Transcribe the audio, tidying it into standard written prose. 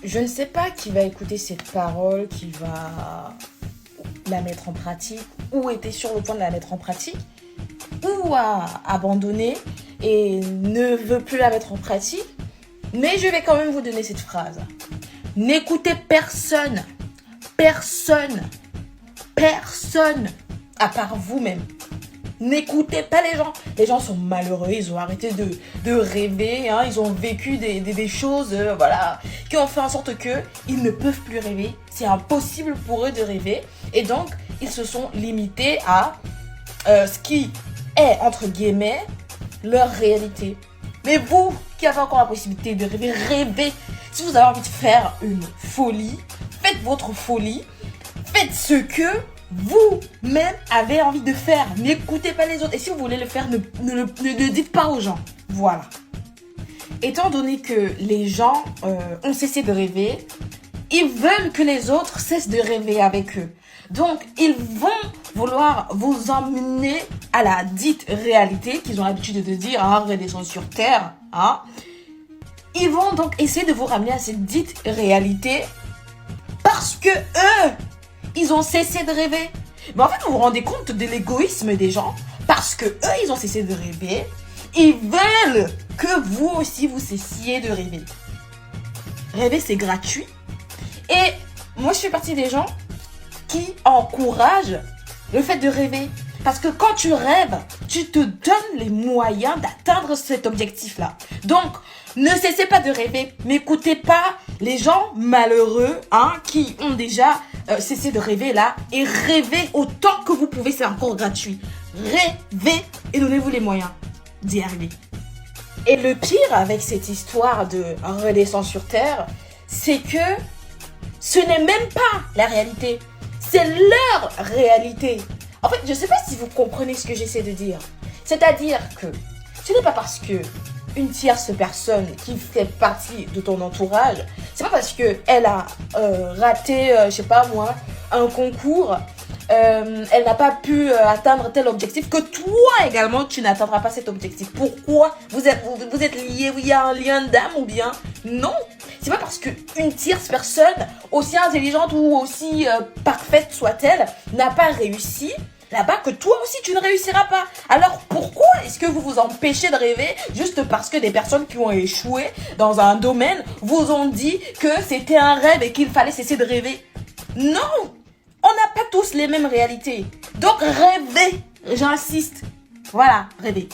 Je ne sais pas qui va écouter cette parole, qui va la mettre en pratique, ou était sur le point de la mettre en pratique, ou a abandonné et ne veut plus la mettre en pratique. Mais je vais quand même vous donner cette phrase. N'écoutez personne, personne, personne, à part vous-même. N'écoutez pas les gens. Les gens sont malheureux, ils ont arrêté de rêver, hein. Ils ont vécu des choses voilà, qui ont fait en sorte qu'ils ne peuvent plus rêver. C'est impossible pour eux de rêver. Et donc, ils se sont limités à ce qui est, entre guillemets, leur réalité. Mais vous, qui avez encore la possibilité de rêver, rêvez. Si vous avez envie de faire une folie, faites votre folie. Faites ce que vous-même avez envie de faire. N'écoutez pas les autres. Et si vous voulez le faire, ne dites pas aux gens. Voilà. Étant donné que les gens ont cessé de rêver, ils veulent que les autres cessent de rêver avec eux. Donc, ils vont vouloir vous emmener à la dite réalité qu'ils ont l'habitude de dire, hein, redescendre sur terre. Hein. Ils vont donc essayer de vous ramener à cette dite réalité parce que eux, ils ont cessé de rêver. Mais en fait, vous vous rendez compte de l'égoïsme des gens parce que eux, ils ont cessé de rêver. Ils veulent que vous aussi, vous cessiez de rêver. Rêver, c'est gratuit. Et moi, je fais partie des gens qui encouragent le fait de rêver. Parce que quand tu rêves, tu te donnes les moyens d'atteindre cet objectif-là. Donc, ne cessez pas de rêver. N'écoutez pas les gens malheureux hein, qui ont déjà cessé de rêver là. Et rêvez autant que vous pouvez, c'est encore gratuit. Rêvez et donnez-vous les moyens d'y arriver. Et le pire avec cette histoire de redescendre sur Terre, c'est que ce n'est même pas la réalité. C'est leur réalité. En fait, je ne sais pas si vous comprenez ce que j'essaie de dire. C'est-à-dire que ce n'est pas parce que une tierce personne qui fait partie de ton entourage, c'est pas parce qu'elle a raté, je sais pas moi, un concours, elle n'a pas pu atteindre tel objectif, que toi également tu n'atteindras pas cet objectif. Pourquoi vous êtes liés, il y a un lien d'âme ou bien non. C'est pas parce qu'une tierce personne, aussi intelligente ou aussi parfaite soit-elle, n'a pas réussi là-bas que toi aussi tu ne réussiras pas. Alors pourquoi est-ce que vous vous empêchez de rêver juste parce que des personnes qui ont échoué dans un domaine vous ont dit que c'était un rêve et qu'il fallait cesser de rêver? Non, on n'a pas tous les mêmes réalités. Donc rêvez, j'insiste. Voilà, rêvez.